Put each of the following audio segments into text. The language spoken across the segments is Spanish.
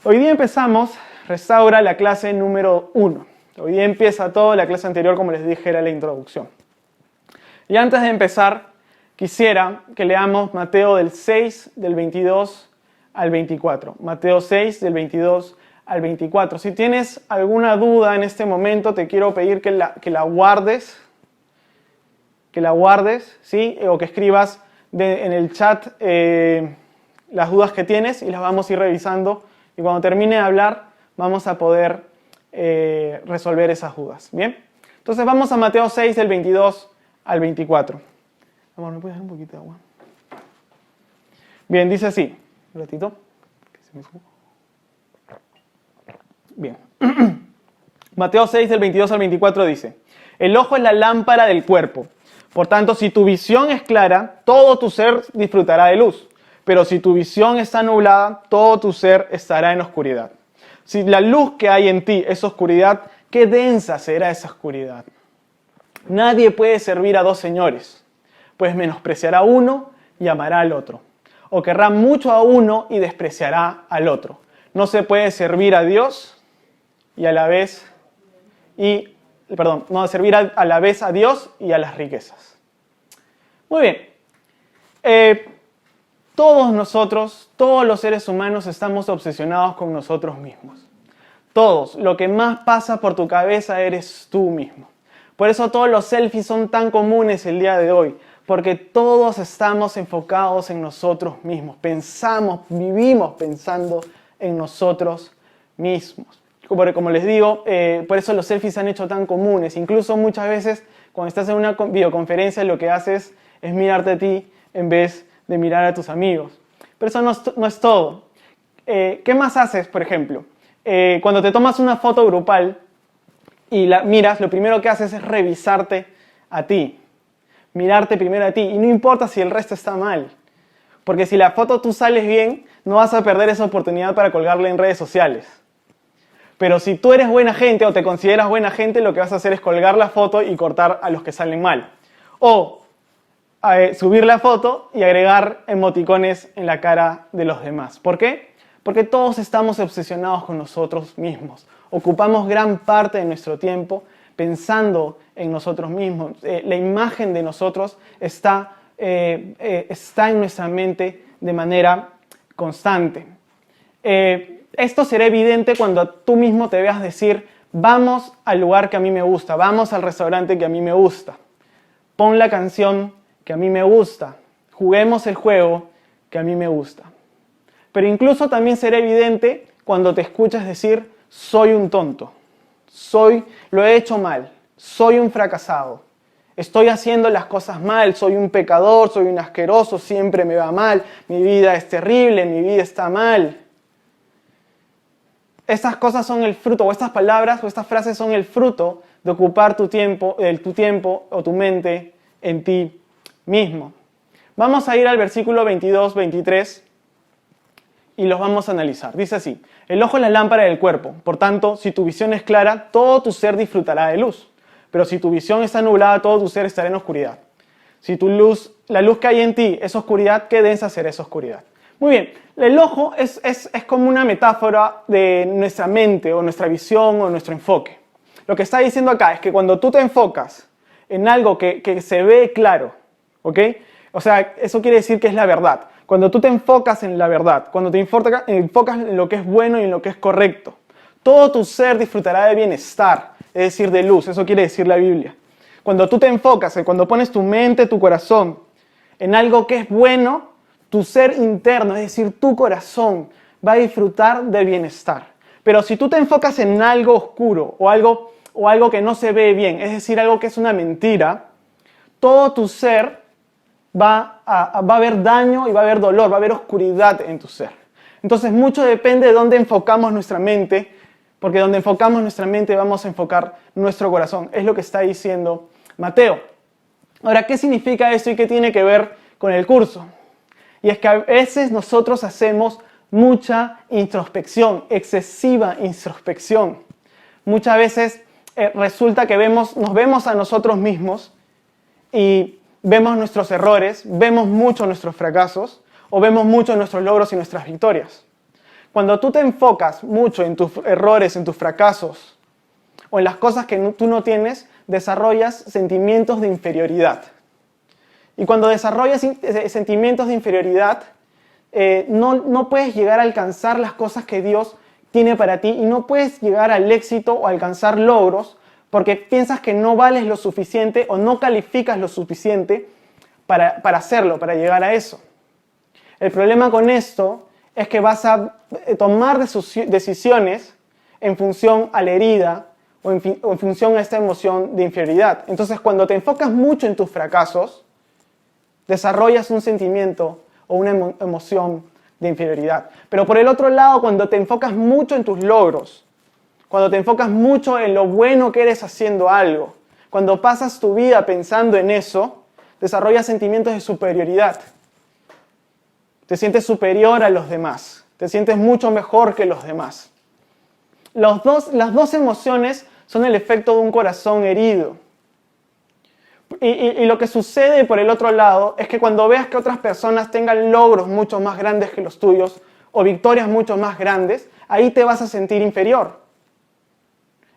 Hoy día empezamos Restaura la clase número 1. Hoy día empieza todo, la clase anterior, como les dije, era la introducción. Y antes de empezar, quisiera que leamos Mateo del 6, del 22 al 24. Mateo 6, del 22 al 24. Si tienes alguna duda en este momento, te quiero pedir que la guardes, ¿sí? O que escribas en el chat las dudas que tienes y las vamos a ir revisando. Y cuando termine de hablar, vamos a poder resolver esas dudas. ¿Bien? Entonces vamos a Mateo 6, del 22 al 24. Amor, ¿me puedes dar un poquito de agua? Bien, dice así. Un ratito. Que se me suba. Bien. Mateo 6, del 22 al 24 dice: el ojo es la lámpara del cuerpo. Por tanto, si tu visión es clara, todo tu ser disfrutará de luz. Pero si tu visión está nublada, todo tu ser estará en oscuridad. Si la luz que hay en ti es oscuridad, qué densa será esa oscuridad. Nadie puede servir a dos señores, pues menospreciará a uno y amará al otro. O querrá mucho a uno y despreciará al otro. No se puede servir a Dios y a la vez servir a la vez a Dios y a las riquezas. Muy bien. Todos nosotros, todos los seres humanos estamos obsesionados con nosotros mismos. Todos. Lo que más pasa por tu cabeza eres tú mismo. Por eso todos los selfies son tan comunes el día de hoy. Porque todos estamos enfocados en nosotros mismos. Vivimos pensando en nosotros mismos. Como les digo, por eso los selfies se han hecho tan comunes. Incluso muchas veces cuando estás en una videoconferencia lo que haces es mirarte a ti en vez de mirar a tus amigos. Pero eso no es todo. ¿Qué más haces, por ejemplo? Cuando te tomas una foto grupal y la miras, lo primero que haces es revisarte a ti. Mirarte primero a ti. Y no importa si el resto está mal. Porque si la foto tú sales bien, no vas a perder esa oportunidad para colgarla en redes sociales. Pero si tú eres buena gente o te consideras buena gente, lo que vas a hacer es colgar la foto y cortar a los que salen mal. O subir la foto y agregar emoticones en la cara de los demás. ¿Por qué? Porque todos estamos obsesionados con nosotros mismos. Ocupamos gran parte de nuestro tiempo pensando en nosotros mismos. La imagen de nosotros está en nuestra mente de manera constante. Esto será evidente cuando tú mismo te veas decir: vamos al lugar que a mí me gusta, vamos al restaurante que a mí me gusta, pon la canción que a mí me gusta, juguemos el juego que a mí me gusta. Pero incluso también será evidente cuando te escuchas decir: soy un tonto, lo he hecho mal, soy un fracasado, estoy haciendo las cosas mal, soy un pecador, soy un asqueroso, siempre me va mal, mi vida es terrible, mi vida está mal. Estas cosas son el fruto, o estas palabras o estas frases son el fruto de ocupar tu tiempo o tu mente en ti mismo. Vamos a ir al versículo 22, 23 y los vamos a analizar. Dice así: el ojo es la lámpara del cuerpo. Por tanto, si tu visión es clara, todo tu ser disfrutará de luz. Pero si tu visión está nublada, todo tu ser estará en oscuridad. Si la luz que hay en ti es oscuridad, qué densa será esa oscuridad. Muy bien, el ojo es como una metáfora de nuestra mente o nuestra visión o nuestro enfoque. Lo que está diciendo acá es que cuando tú te enfocas en algo que se ve claro, ¿ok? O sea, eso quiere decir que es la verdad. Cuando tú te enfocas en la verdad, cuando te enfocas en lo que es bueno y en lo que es correcto, todo tu ser disfrutará de bienestar, es decir, de luz. Eso quiere decir la Biblia. Cuando tú te enfocas, cuando pones tu mente, tu corazón en algo que es bueno, tu ser interno, es decir, tu corazón, va a disfrutar de bienestar. Pero si tú te enfocas en algo oscuro o algo que no se ve bien, es decir, algo que es una mentira, todo tu ser va a haber daño y va a haber dolor, va a haber oscuridad en tu ser. Entonces mucho depende de dónde enfocamos nuestra mente, porque donde enfocamos nuestra mente vamos a enfocar nuestro corazón. Es lo que está diciendo Mateo. Ahora, ¿qué significa esto y qué tiene que ver con el curso? Y es que a veces nosotros hacemos mucha introspección, excesiva introspección. Muchas veces resulta que nos vemos a nosotros mismos y vemos nuestros errores, vemos mucho nuestros fracasos o vemos mucho nuestros logros y nuestras victorias. Cuando tú te enfocas mucho en tus errores, en tus fracasos, o en las cosas que tú no tienes, desarrollas sentimientos de inferioridad. Y cuando desarrollas sentimientos de inferioridad, no puedes llegar a alcanzar las cosas que Dios tiene para ti y no puedes llegar al éxito o alcanzar logros porque piensas que no vales lo suficiente o no calificas lo suficiente para hacerlo, para llegar a eso. El problema con esto es que vas a tomar decisiones en función a la herida o en función a esta emoción de inferioridad. Entonces, cuando te enfocas mucho en tus fracasos, desarrollas un sentimiento o una emoción de inferioridad. Pero por el otro lado, cuando te enfocas mucho en tus logros, cuando te enfocas mucho en lo bueno que eres haciendo algo, cuando pasas tu vida pensando en eso, desarrollas sentimientos de superioridad. Te sientes superior a los demás. Te sientes mucho mejor que los demás. Las dos emociones son el efecto de un corazón herido. Y lo que sucede por el otro lado es que cuando veas que otras personas tengan logros mucho más grandes que los tuyos o victorias mucho más grandes, ahí te vas a sentir inferior.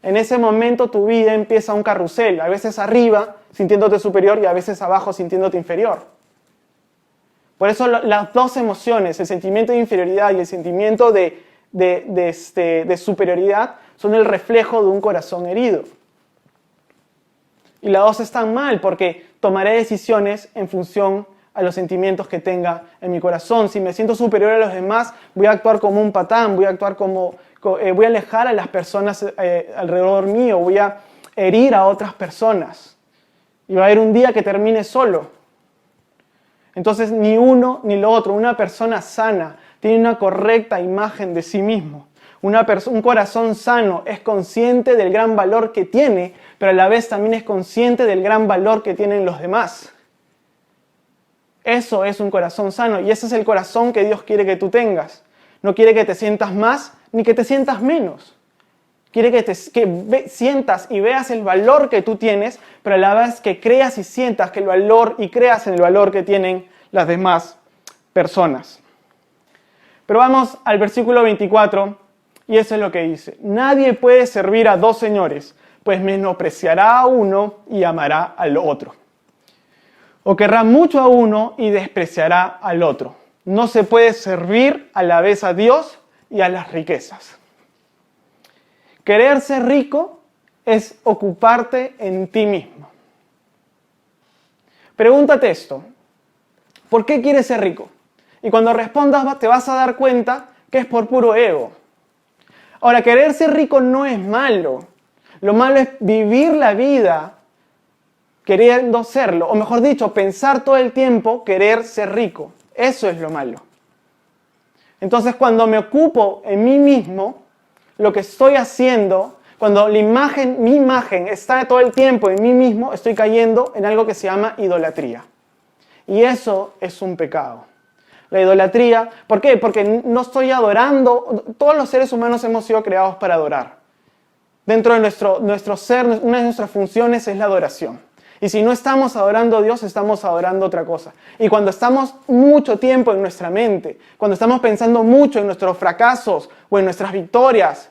En ese momento tu vida empieza un carrusel, a veces arriba sintiéndote superior y a veces abajo sintiéndote inferior. Por eso las dos emociones, el sentimiento de inferioridad y el sentimiento de superioridad, son el reflejo de un corazón herido. Y las dos están mal porque tomaré decisiones en función a los sentimientos que tenga en mi corazón. Si me siento superior a los demás, voy a actuar como un patán, voy a alejar a las personas alrededor mío, voy a herir a otras personas. Y va a haber un día que termine solo. Entonces, ni uno ni lo otro. Una persona sana tiene una correcta imagen de sí mismo. Un corazón sano es consciente del gran valor que tiene, pero a la vez también es consciente del gran valor que tienen los demás. Eso es un corazón sano y ese es el corazón que Dios quiere que tú tengas. No quiere que te sientas más ni que te sientas menos. Quiere que sientas y veas el valor que tú tienes, pero a la vez que creas y sientas que el valor y creas en el valor que tienen las demás personas. Pero vamos al versículo 24 y eso es lo que dice. Nadie puede servir a dos señores, pues menospreciará a uno y amará al otro. O querrá mucho a uno y despreciará al otro. No se puede servir a la vez a Dios y a las riquezas. Querer ser rico es ocuparte en ti mismo. Pregúntate esto. ¿Por qué quieres ser rico? Y cuando respondas te vas a dar cuenta que es por puro ego. Ahora, querer ser rico no es malo. Lo malo es vivir la vida queriendo serlo. O mejor dicho, pensar todo el tiempo querer ser rico. Eso es lo malo. Entonces, cuando me ocupo en mí mismo, lo que estoy haciendo, cuando mi imagen está todo el tiempo en mí mismo, estoy cayendo en algo que se llama idolatría. Y eso es un pecado. La idolatría, ¿por qué? Porque no estoy adorando. Todos los seres humanos hemos sido creados para adorar. Dentro de nuestro ser, una de nuestras funciones es la adoración. Y si no estamos adorando a Dios, estamos adorando otra cosa. Y cuando estamos mucho tiempo en nuestra mente, cuando estamos pensando mucho en nuestros fracasos o en nuestras victorias,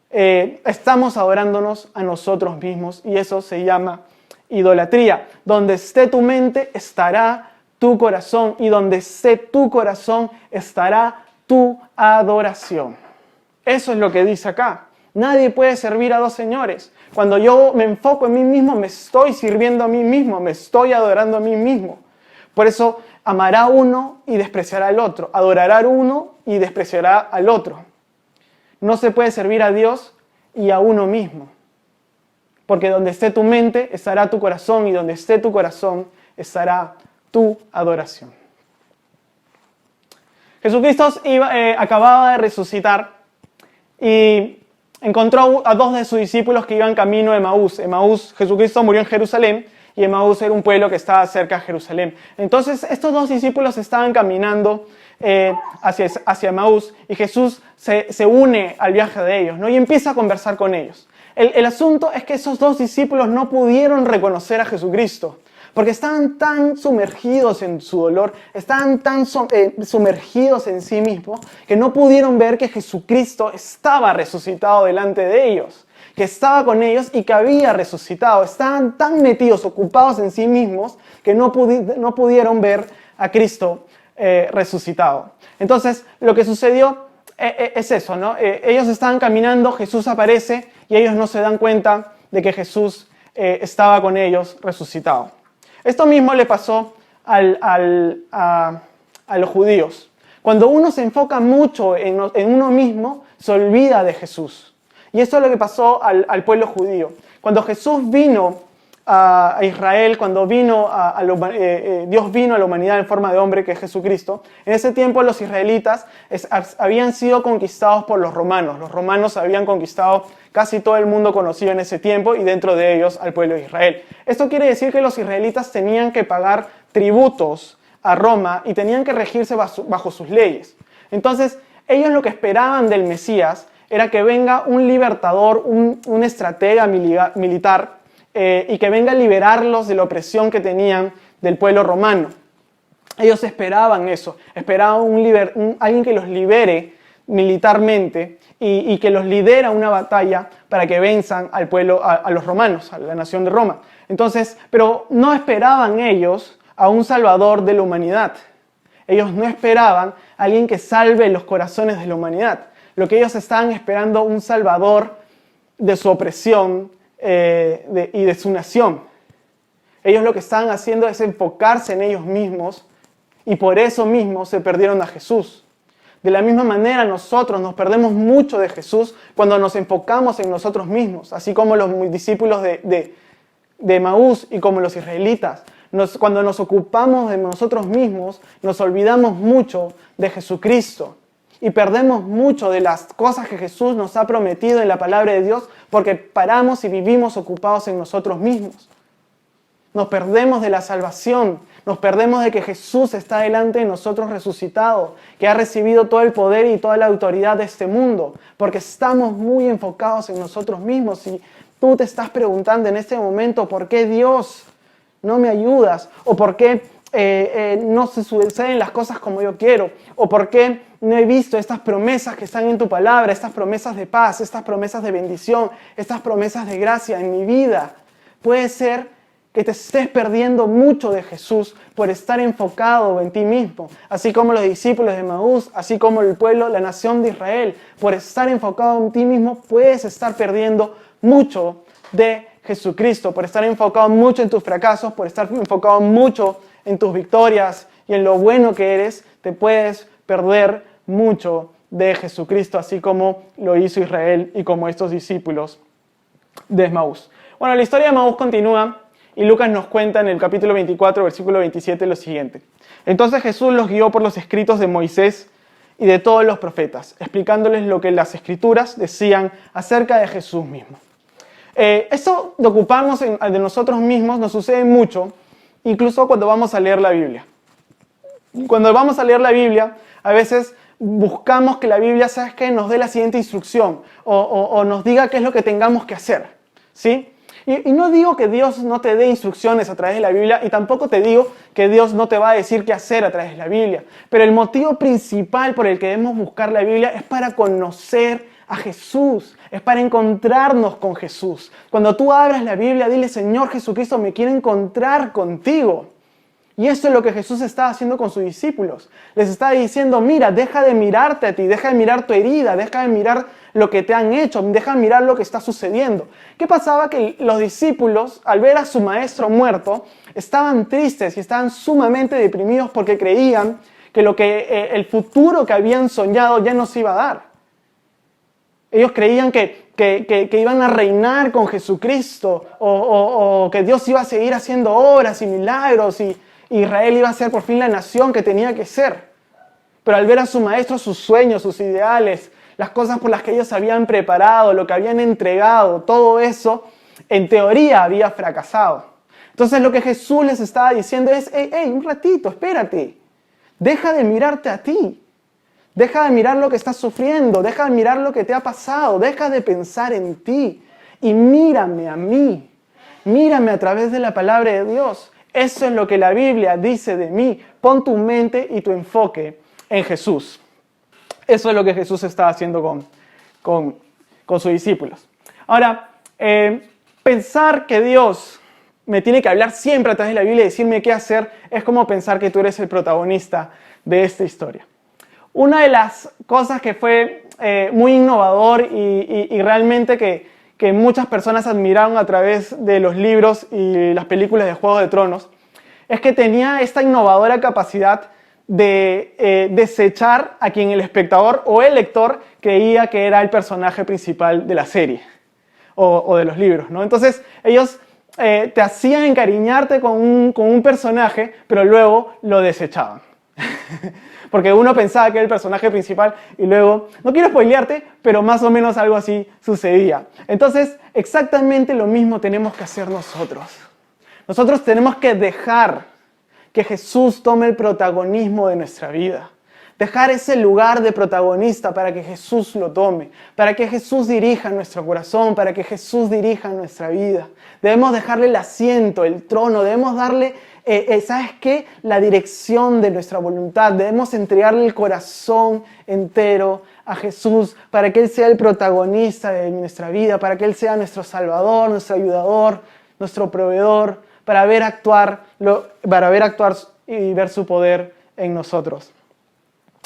estamos adorándonos a nosotros mismos y eso se llama idolatría. Donde esté tu mente, estará tu corazón y donde esté tu corazón, estará tu adoración. Eso es lo que dice acá. Nadie puede servir a dos señores. Cuando yo me enfoco en mí mismo, me estoy sirviendo a mí mismo, me estoy adorando a mí mismo. Por eso amará a uno y despreciará al otro. Adorará a uno y despreciará al otro. No se puede servir a Dios y a uno mismo. Porque donde esté tu mente, estará tu corazón y donde esté tu corazón, estará tu adoración. Jesucristo acababa de resucitar y encontró a dos de sus discípulos que iban camino a Emaús. Jesucristo murió en Jerusalén y Emaús era un pueblo que estaba cerca de Jerusalén. Entonces estos dos discípulos estaban caminando hacia Emaús y Jesús se une al viaje de ellos, ¿no? Y empieza a conversar con ellos. El asunto es que esos dos discípulos no pudieron reconocer a Jesucristo porque estaban tan sumergidos en su dolor, estaban tan sumergidos en sí mismos, que no pudieron ver que Jesucristo estaba resucitado delante de ellos, que estaba con ellos y que había resucitado. Estaban tan metidos, ocupados en sí mismos, que no pudieron ver a Cristo resucitado. Entonces, lo que sucedió es eso, ¿no? Ellos estaban caminando, Jesús aparece y ellos no se dan cuenta de que Jesús estaba con ellos resucitado. Esto mismo le pasó a los judíos. Cuando uno se enfoca mucho en uno mismo, se olvida de Jesús. Y eso es lo que pasó al pueblo judío. Cuando Jesús vino a Israel, cuando Dios vino a la humanidad en forma de hombre, que es Jesucristo, en ese tiempo los israelitas habían sido conquistados por los romanos. Los romanos habían conquistado casi todo el mundo conocido en ese tiempo y dentro de ellos al pueblo de Israel. Esto quiere decir que los israelitas tenían que pagar tributos a Roma y tenían que regirse bajo sus leyes. Entonces, ellos lo que esperaban del Mesías era que venga un libertador, un estratega militar, y que venga a liberarlos de la opresión que tenían del pueblo romano. Ellos esperaban eso, esperaban alguien que los libere militarmente y que los lidera una batalla para que venzan al pueblo, a los romanos, a la nación de Roma. Entonces, pero no esperaban ellos a un salvador de la humanidad. Ellos no esperaban a alguien que salve los corazones de la humanidad. Lo que ellos estaban esperando, un salvador de su opresión y de su nación. Ellos lo que estaban haciendo es enfocarse en ellos mismos y por eso mismo se perdieron a Jesús. De la misma manera nosotros nos perdemos mucho de Jesús cuando nos enfocamos en nosotros mismos, así como los discípulos de Emaús y como los israelitas. Cuando nos ocupamos de nosotros mismos, nos olvidamos mucho de Jesucristo. Y perdemos mucho de las cosas que Jesús nos ha prometido en la palabra de Dios porque paramos y vivimos ocupados en nosotros mismos. Nos perdemos de la salvación, nos perdemos de que Jesús está delante de nosotros resucitado, que ha recibido todo el poder y toda la autoridad de este mundo, porque estamos muy enfocados en nosotros mismos. Y tú te estás preguntando en este momento, ¿por qué Dios no me ayudas? ¿O por qué no se suceden las cosas como yo quiero? ¿O por qué no he visto estas promesas que están en tu palabra, estas promesas de paz, estas promesas de bendición, estas promesas de gracia en mi vida? Puede ser que te estés perdiendo mucho de Jesús por estar enfocado en ti mismo, así como los discípulos de Emaús, así como el pueblo, la nación de Israel. Por estar enfocado en ti mismo puedes estar perdiendo mucho de Jesucristo, por estar enfocado mucho en tus fracasos, por estar enfocado mucho en tus victorias y en lo bueno que eres, te puedes perder mucho de Jesucristo, así como lo hizo Israel y como estos discípulos de Emaús. Bueno, la historia de Emaús continúa y Lucas nos cuenta en el capítulo 24, versículo 27 lo siguiente. Entonces Jesús los guió por los escritos de Moisés y de todos los profetas, explicándoles lo que las escrituras decían acerca de Jesús mismo. Esto de ocuparnos de nosotros mismos nos sucede mucho, incluso cuando vamos a leer la Biblia. Cuando vamos a leer la Biblia, a veces buscamos que la Biblia, ¿sabes qué?, nos dé la siguiente instrucción o nos diga qué es lo que tengamos que hacer, ¿sí? Y no digo que Dios no te dé instrucciones a través de la Biblia y tampoco te digo que Dios no te va a decir qué hacer a través de la Biblia. Pero el motivo principal por el que debemos buscar la Biblia es para conocer a Jesús, es para encontrarnos con Jesús. Cuando tú abras la Biblia, dile: Señor Jesucristo, me quiero encontrar contigo. Y eso es lo que Jesús está haciendo con sus discípulos. Les está diciendo: mira, deja de mirarte a ti, deja de mirar tu herida, deja de mirar lo que te han hecho, deja de mirar lo que está sucediendo. ¿Qué pasaba? Que los discípulos, al ver a su maestro muerto, estaban tristes y estaban sumamente deprimidos porque creían que el futuro que habían soñado ya no se iba a dar. Ellos creían que iban a reinar con Jesucristo o que Dios iba a seguir haciendo obras y milagros y Israel iba a ser por fin la nación que tenía que ser. Pero al ver a su maestro, sus sueños, sus ideales, las cosas por las que ellos habían preparado, lo que habían entregado, todo eso, en teoría había fracasado. Entonces lo que Jesús les estaba diciendo es: hey, un ratito, espérate. Deja de mirarte a ti. Deja de mirar lo que estás sufriendo. Deja de mirar lo que te ha pasado. Deja de pensar en ti. Y mírame a mí. Mírame a través de la palabra de Dios. Eso es lo que la Biblia dice de mí. Pon tu mente y tu enfoque en Jesús. Eso es lo que Jesús estaba haciendo con sus discípulos. Ahora, pensar que Dios me tiene que hablar siempre a través de la Biblia y decirme qué hacer es como pensar que tú eres el protagonista de esta historia. Una de las cosas que fue muy innovador y realmente que muchas personas admiraron a través de los libros y las películas de Juego de Tronos es que tenía esta innovadora capacidad de desechar a quien el espectador o el lector creía que era el personaje principal de la serie o de los libros, ¿no? Entonces ellos te hacían encariñarte con un personaje, pero luego lo desechaban. Porque uno pensaba que era el personaje principal y luego, no quiero spoilearte, pero más o menos algo así sucedía. Entonces, exactamente lo mismo tenemos que hacer nosotros. Nosotros tenemos que dejar que Jesús tome el protagonismo de nuestra vida. Dejar ese lugar de protagonista para que Jesús lo tome, para que Jesús dirija nuestro corazón, para que Jesús dirija nuestra vida. Debemos dejarle el asiento, el trono, debemos darle, ¿sabes qué? La dirección de nuestra voluntad. Debemos entregarle el corazón entero a Jesús para que Él sea el protagonista de nuestra vida, para que Él sea nuestro Salvador, nuestro ayudador, nuestro proveedor, para ver actuar y ver su poder en nosotros.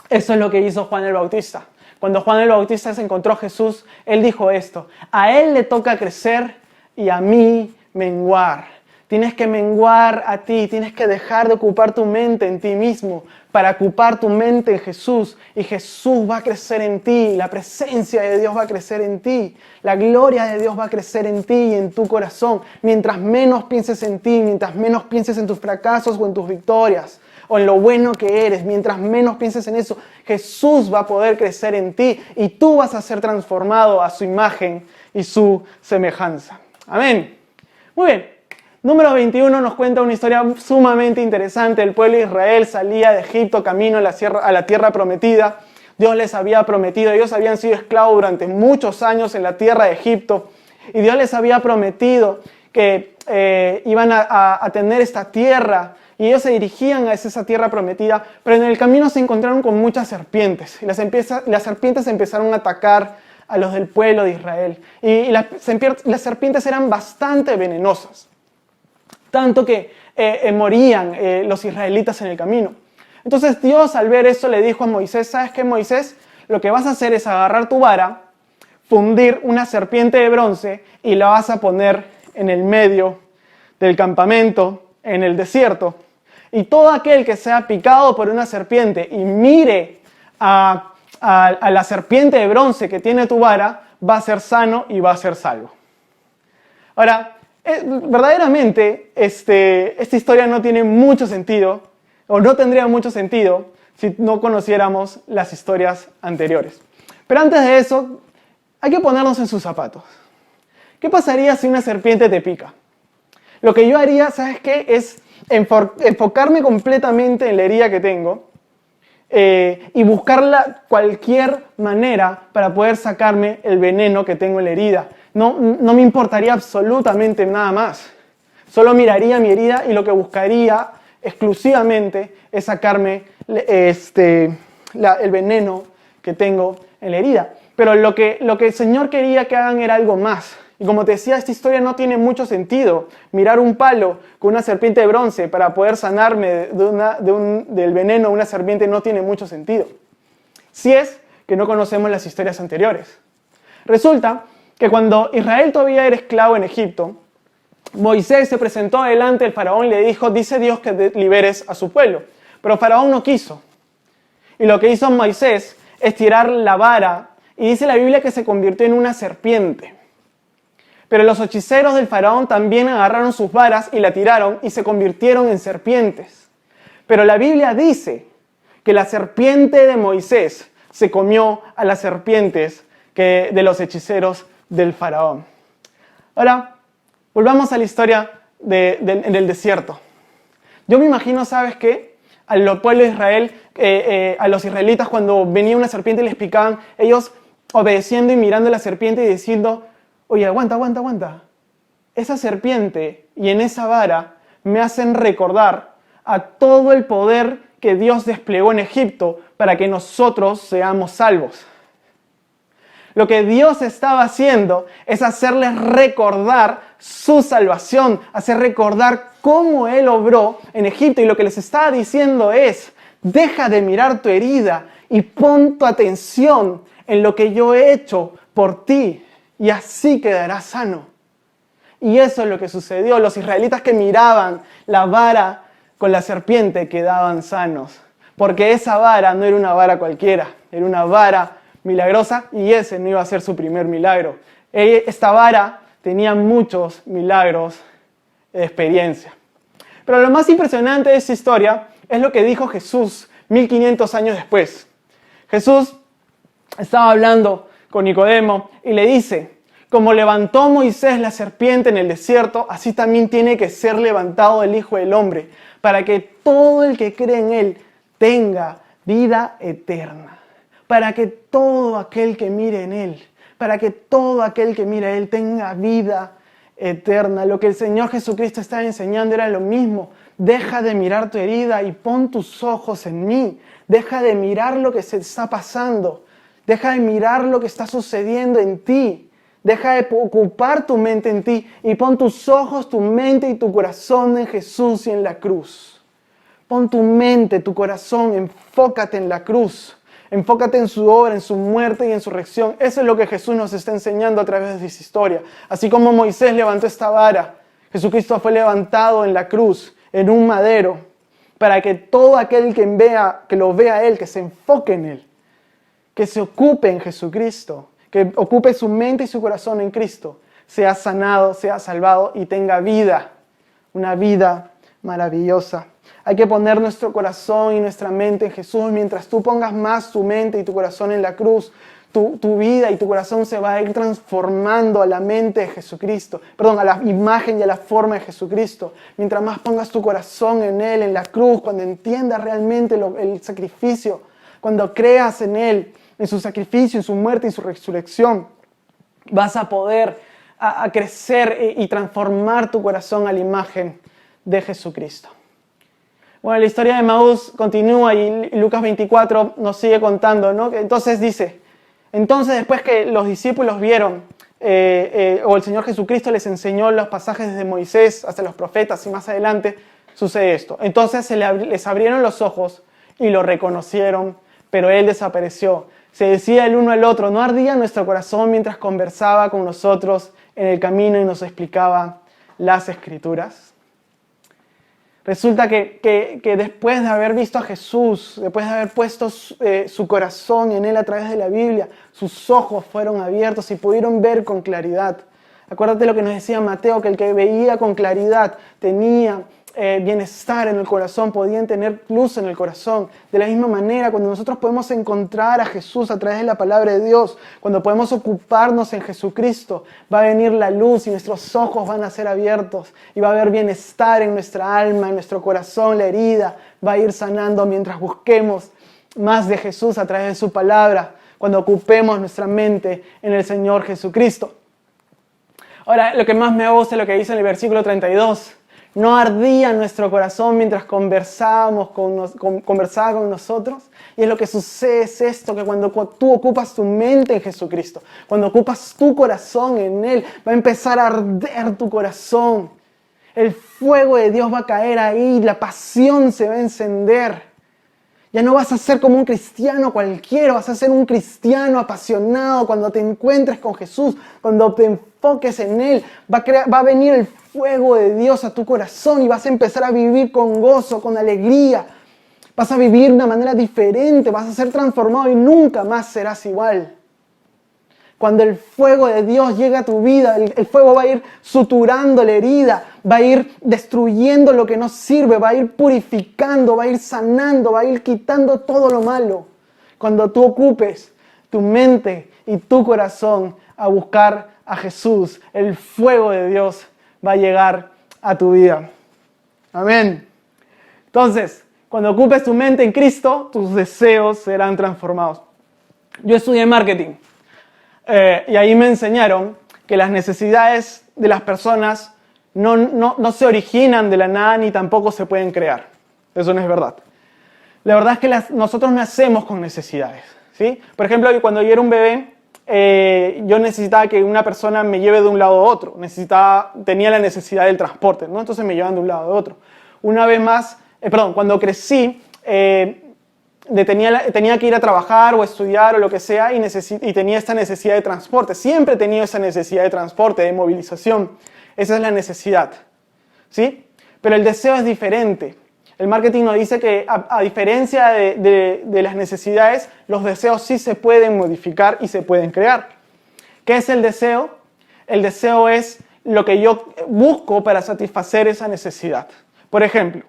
Eso es lo que hizo Juan el Bautista. Cuando Juan el Bautista se encontró a Jesús, él dijo esto: a él le toca crecer y a mí menguar. Tienes que menguar a ti, tienes que dejar de ocupar tu mente en ti mismo para ocupar tu mente en Jesús. Y Jesús va a crecer en ti, la presencia de Dios va a crecer en ti, la gloria de Dios va a crecer en ti y en tu corazón. Mientras menos pienses en ti, mientras menos pienses en tus fracasos o en tus victorias, o en lo bueno que eres, mientras menos pienses en eso, Jesús va a poder crecer en ti y tú vas a ser transformado a su imagen y su semejanza. Amén. Muy bien. Número 21 nos cuenta una historia sumamente interesante. El pueblo de Israel salía de Egipto camino a la tierra prometida. Dios les había prometido, ellos habían sido esclavos durante muchos años en la tierra de Egipto y Dios les había prometido que iban a tener esta tierra. Y ellos se dirigían a esa tierra prometida, pero en el camino se encontraron con muchas serpientes. Y las serpientes empezaron a atacar a los del pueblo de Israel. Y las serpientes eran bastante venenosas, tanto que morían los israelitas en el camino. Entonces Dios, al ver eso, le dijo a Moisés: ¿sabes qué, Moisés? Lo que vas a hacer es agarrar tu vara, fundir una serpiente de bronce y la vas a poner en el medio del campamento, en el desierto. Y todo aquel que sea picado por una serpiente y mire a la serpiente de bronce que tiene tu vara, va a ser sano y va a ser salvo. Ahora, verdaderamente, esta historia no tiene mucho sentido, o no tendría mucho sentido, si no conociéramos las historias anteriores. Pero antes de eso, hay que ponernos en sus zapatos. ¿Qué pasaría si una serpiente te pica? Lo que yo haría, ¿sabes qué? Es enfocarme completamente en la herida que tengo y buscar cualquier manera para poder sacarme el veneno que tengo en la herida. No me importaría absolutamente nada más. Solo miraría mi herida y lo que buscaría exclusivamente es sacarme el veneno que tengo en la herida. Pero lo que el Señor quería que hagan era algo más. Y como te decía, esta historia no tiene mucho sentido. Mirar un palo con una serpiente de bronce para poder sanarme del veneno de una serpiente no tiene mucho sentido. Si es que no conocemos las historias anteriores. Resulta que cuando Israel todavía era esclavo en Egipto, Moisés se presentó delante del faraón y le dijo: dice Dios que liberes a su pueblo. Pero faraón no quiso. Y lo que hizo Moisés es tirar la vara, y dice la Biblia que se convirtió en una serpiente. Pero los hechiceros del faraón también agarraron sus varas y la tiraron y se convirtieron en serpientes. Pero la Biblia dice que la serpiente de Moisés se comió a las serpientes de los hechiceros del faraón. Ahora, volvamos a la historia en el desierto. Yo me imagino, ¿sabes qué? A los pueblos de Israel, a los israelitas, cuando venía una serpiente y les picaban, ellos obedeciendo y mirando a la serpiente y diciendo: oye, aguanta. Esa serpiente y en esa vara me hacen recordar a todo el poder que Dios desplegó en Egipto para que nosotros seamos salvos. Lo que Dios estaba haciendo es hacerles recordar su salvación, hacer recordar cómo Él obró en Egipto. Y lo que les estaba diciendo es, deja de mirar tu herida y pon tu atención en lo que yo he hecho por ti y así quedarás sano. Y eso es lo que sucedió. Los israelitas que miraban la vara con la serpiente quedaban sanos, porque esa vara no era una vara cualquiera, era una vara milagrosa y ese no iba a ser su primer milagro. Esta vara tenía muchos milagros de experiencia. Pero lo más impresionante de esta historia es lo que dijo Jesús 1500 años después. Jesús estaba hablando con Nicodemo y le dice, como levantó Moisés la serpiente en el desierto, así también tiene que ser levantado el Hijo del Hombre, para que todo el que cree en Él tenga vida eterna. Para que todo aquel que mire en Él, para que todo aquel que mire a Él tenga vida eterna. Lo que el Señor Jesucristo estaba enseñando era lo mismo. Deja de mirar tu herida y pon tus ojos en mí. Deja de mirar lo que se está pasando. Deja de mirar lo que está sucediendo en ti. Deja de ocupar tu mente en ti y pon tus ojos, tu mente y tu corazón en Jesús y en la cruz. Pon tu mente, tu corazón, enfócate en la cruz. Enfócate en su obra, en su muerte y en su resurrección. Eso es lo que Jesús nos está enseñando a través de esta historia. Así como Moisés levantó esta vara, Jesucristo fue levantado en la cruz, en un madero, para que todo aquel que lo vea a Él, que se enfoque en Él, que se ocupe en Jesucristo, que ocupe su mente y su corazón en Cristo, sea sanado, sea salvado y tenga vida, una vida maravillosa. Hay que poner nuestro corazón y nuestra mente en Jesús. Mientras tú pongas más tu mente y tu corazón en la cruz, tu vida y tu corazón se va a ir transformando a la mente de Jesucristo. Perdón, a la imagen y a la forma de Jesucristo. Mientras más pongas tu corazón en Él, en la cruz, cuando entiendas realmente el sacrificio, cuando creas en Él, en su sacrificio, en su muerte y su resurrección, vas a poder a crecer y transformar tu corazón a la imagen de Jesucristo. Bueno, la historia de Emaús continúa y Lucas 24 nos sigue contando, ¿no? Entonces dice, después que los discípulos vieron, o el Señor Jesucristo les enseñó los pasajes desde Moisés hasta los profetas y más adelante, sucede esto. Entonces les abrieron los ojos y lo reconocieron, pero Él desapareció. Se decía el uno al otro, ¿no ardía nuestro corazón mientras conversaba con nosotros en el camino y nos explicaba las Escrituras? Resulta que después de haber visto a Jesús, después de haber puesto su corazón en Él a través de la Biblia, sus ojos fueron abiertos y pudieron ver con claridad. Acuérdate lo que nos decía Mateo, que el que veía con claridad tenía bienestar en el corazón, podían tener luz en el corazón. De la misma manera, cuando nosotros podemos encontrar a Jesús a través de la palabra de Dios, cuando podemos ocuparnos en Jesucristo, va a venir la luz y nuestros ojos van a ser abiertos y va a haber bienestar en nuestra alma, en nuestro corazón, la herida va a ir sanando mientras busquemos más de Jesús a través de su palabra, cuando ocupemos nuestra mente en el Señor Jesucristo. Ahora, lo que más me gusta es lo que dice en el versículo 32. ¿No ardía nuestro corazón mientras conversaba con nosotros? Y es lo que sucede es esto, que cuando tú ocupas tu mente en Jesucristo, cuando ocupas tu corazón en Él, va a empezar a arder tu corazón. El fuego de Dios va a caer ahí, la pasión se va a encender. Ya no vas a ser como un cristiano cualquiera, vas a ser un cristiano apasionado cuando te encuentres con Jesús, cuando te enfoques en Él. Va a venir el fuego de Dios a tu corazón y vas a empezar a vivir con gozo, con alegría. Vas a vivir de una manera diferente, vas a ser transformado y nunca más serás igual. Cuando el fuego de Dios llega a tu vida, el fuego va a ir suturando la herida, va a ir destruyendo lo que no sirve, va a ir purificando, va a ir sanando, va a ir quitando todo lo malo. Cuando tú ocupes tu mente y tu corazón a buscar a Jesús, el fuego de Dios va a llegar a tu vida. Amén. Entonces, cuando ocupes tu mente en Cristo, tus deseos serán transformados. Yo estudié marketing. Y ahí me enseñaron que las necesidades de las personas no se originan de la nada ni tampoco se pueden crear. Eso no es verdad. La verdad es que nosotros nacemos con necesidades, ¿sí? Por ejemplo, cuando yo era un bebé, yo necesitaba que una persona me lleve de un lado a otro. Tenía la necesidad del transporte, ¿no? Entonces me llevaban de un lado a otro. Una vez más, cuando crecí, tenía que ir a trabajar o estudiar o lo que sea y tenía esta necesidad de transporte. Siempre he tenido esa necesidad de transporte, de movilización. Esa es la necesidad, ¿sí? Pero el deseo es diferente. El marketing nos dice que a diferencia de las necesidades, los deseos sí se pueden modificar y se pueden crear. ¿Qué es el deseo? El deseo es lo que yo busco para satisfacer esa necesidad. Por ejemplo,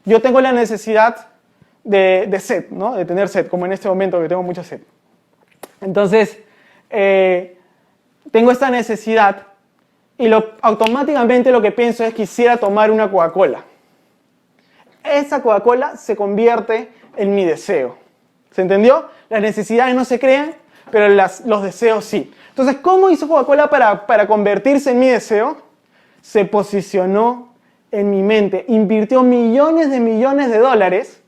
yo tengo la necesidad de sed, ¿no? De tener sed, como en este momento que tengo mucha sed. Entonces, tengo esta necesidad y automáticamente lo que pienso es quisiera tomar una Coca-Cola. Esa Coca-Cola se convierte en mi deseo. ¿Se entendió? Las necesidades no se crean, pero los deseos sí. Entonces, ¿cómo hizo Coca-Cola para convertirse en mi deseo? Se posicionó en mi mente, invirtió millones de dólares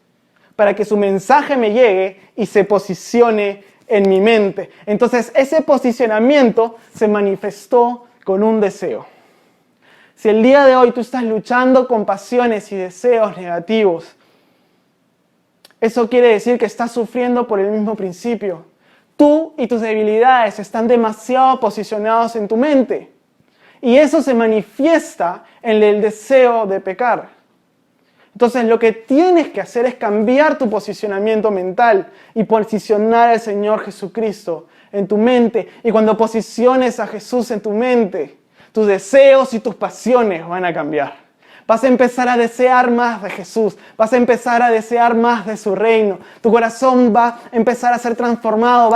para que su mensaje me llegue y se posicione en mi mente. Entonces, ese posicionamiento se manifestó con un deseo. Si el día de hoy tú estás luchando con pasiones y deseos negativos, eso quiere decir que estás sufriendo por el mismo principio. Tú y tus debilidades están demasiado posicionados en tu mente. Y eso se manifiesta en el deseo de pecar. Entonces lo que tienes que hacer es cambiar tu posicionamiento mental y posicionar al Señor Jesucristo en tu mente. Y cuando posiciones a Jesús en tu mente, tus deseos y tus pasiones van a cambiar. Vas a empezar a desear más de Jesús. Vas a empezar a desear más de su reino. Tu corazón va a empezar a ser transformado.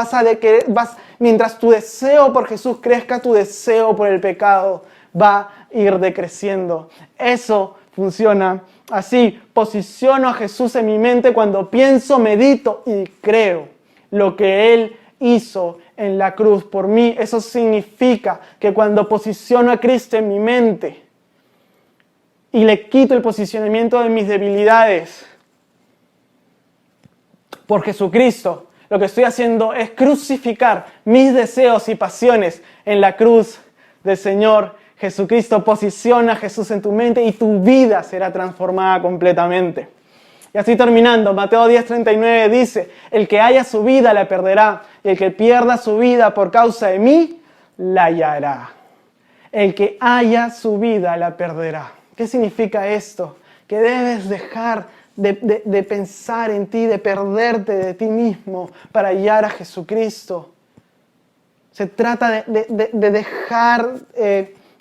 Mientras tu deseo por Jesús crezca, tu deseo por el pecado va a ir decreciendo. Eso funciona así. Posiciono a Jesús en mi mente cuando pienso, medito y creo lo que Él hizo en la cruz por mí. Eso significa que cuando posiciono a Cristo en mi mente y le quito el posicionamiento de mis debilidades por Jesucristo, lo que estoy haciendo es crucificar mis deseos y pasiones en la cruz del Señor Jesucristo. Posiciona a Jesús en tu mente y tu vida será transformada completamente. Y así terminando, Mateo 10:39 dice, el que haya su vida la perderá, y el que pierda su vida por causa de mí, la hallará. El que haya su vida la perderá. ¿Qué significa esto? Que debes dejar de pensar en ti, de perderte de ti mismo para hallar a Jesucristo. Se trata de dejar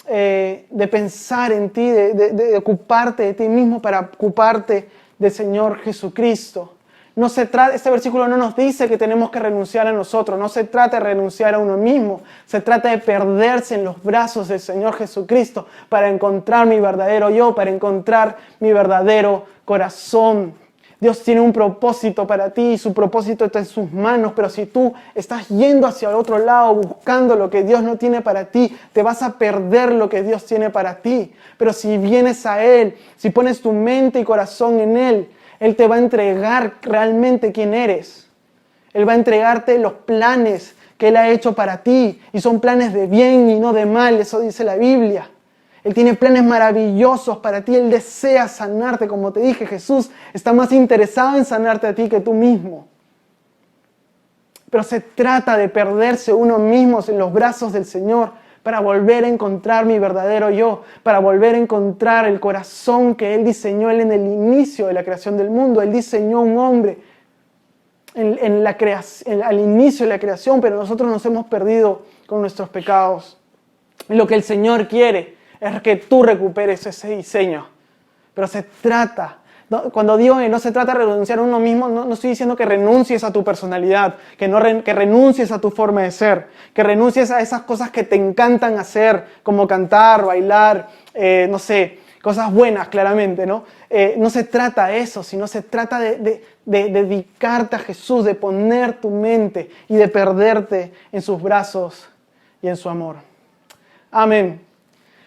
de pensar en ti, de ocuparte de ti mismo para ocuparte del Señor Jesucristo. Este versículo no nos dice que tenemos que renunciar a nosotros, no se trata de renunciar a uno mismo, se trata de perderse en los brazos del Señor Jesucristo para encontrar mi verdadero yo, para encontrar mi verdadero corazón. Dios tiene un propósito para ti y su propósito está en sus manos, pero si tú estás yendo hacia el otro lado buscando lo que Dios no tiene para ti, te vas a perder lo que Dios tiene para ti. Pero si vienes a Él, si pones tu mente y corazón en Él, Él te va a entregar realmente quién eres. Él va a entregarte los planes que Él ha hecho para ti y son planes de bien y no de mal, eso dice la Biblia. Él tiene planes maravillosos para ti. Él desea sanarte. Como te dije, Jesús está más interesado en sanarte a ti que tú mismo. Pero se trata de perderse uno mismo en los brazos del Señor para volver a encontrar mi verdadero yo, para volver a encontrar el corazón que Él diseñó en el inicio de la creación del mundo. Él diseñó un hombre al inicio de la creación, pero nosotros nos hemos perdido con nuestros pecados. Y lo que el Señor quiere es que tú recuperes ese diseño. Pero se trata, cuando digo que no se trata de renunciar a uno mismo, no estoy diciendo que renuncies a tu personalidad, que renuncies a tu forma de ser, que renuncies a esas cosas que te encantan hacer, como cantar, bailar, cosas buenas claramente, ¿no? No se trata de eso, sino se trata de dedicarte a Jesús, de poner tu mente y de perderte en sus brazos y en su amor. Amén.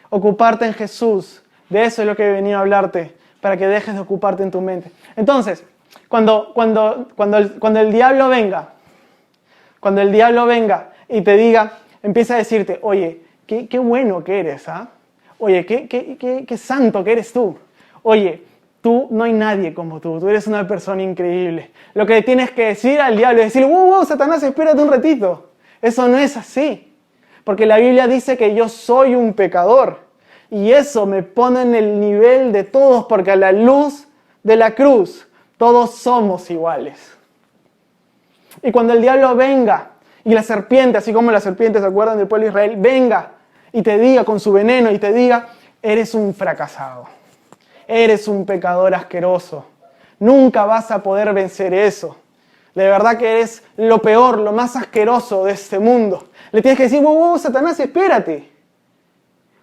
Ocuparte en Jesús De eso es lo que he venido a hablarte, para que dejes de ocuparte en tu mente. Entonces, cuando el diablo venga, y te diga, empieza a decirte, oye, qué bueno que eres, ¿ah? Oye, qué santo que eres tú. Oye, tú no hay nadie como tú eres una persona increíble. Lo que tienes que decir al diablo es decir, wow, Satanás, espérate un ratito. Eso no es así. Porque la Biblia dice que yo soy un pecador. Y eso me pone en el nivel de todos, porque a la luz de la cruz todos somos iguales. Y cuando el diablo venga, y la serpiente, así como la serpiente, ¿se acuerdan del pueblo de Israel? Venga y te diga con su veneno y te diga, eres un fracasado, eres un pecador asqueroso, nunca vas a poder vencer eso. De verdad que eres lo peor, lo más asqueroso de este mundo. Le tienes que decir, wow, Satanás, espérate.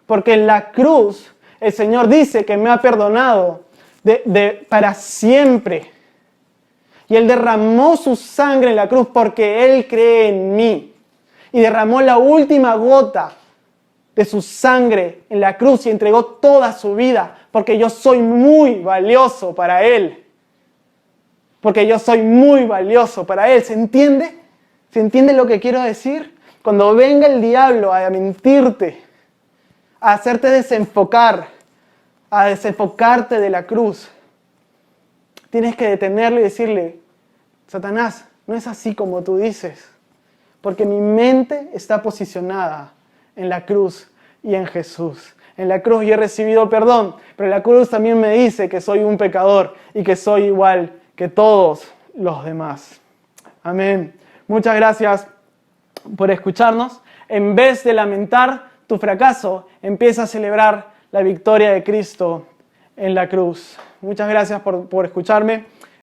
Porque en la cruz el Señor dice que me ha perdonado para siempre. Y Él derramó su sangre en la cruz porque Él cree en mí. Y derramó la última gota de su sangre en la cruz y entregó toda su vida porque yo soy muy valioso para Él. Porque yo soy muy valioso para Él. ¿Se entiende? ¿Se entiende lo que quiero decir? Cuando venga el diablo a mentirte, a hacerte desenfocar, a desenfocarte de la cruz, tienes que detenerlo y decirle, Satanás, no es así como tú dices, porque mi mente está posicionada en la cruz y en Jesús. En la cruz yo he recibido perdón, pero la cruz también me dice que soy un pecador y que soy igual que todos los demás. Amén. Muchas gracias por escucharnos. En vez de lamentar tu fracaso, empieza a celebrar la victoria de Cristo en la cruz. Muchas gracias por escucharme.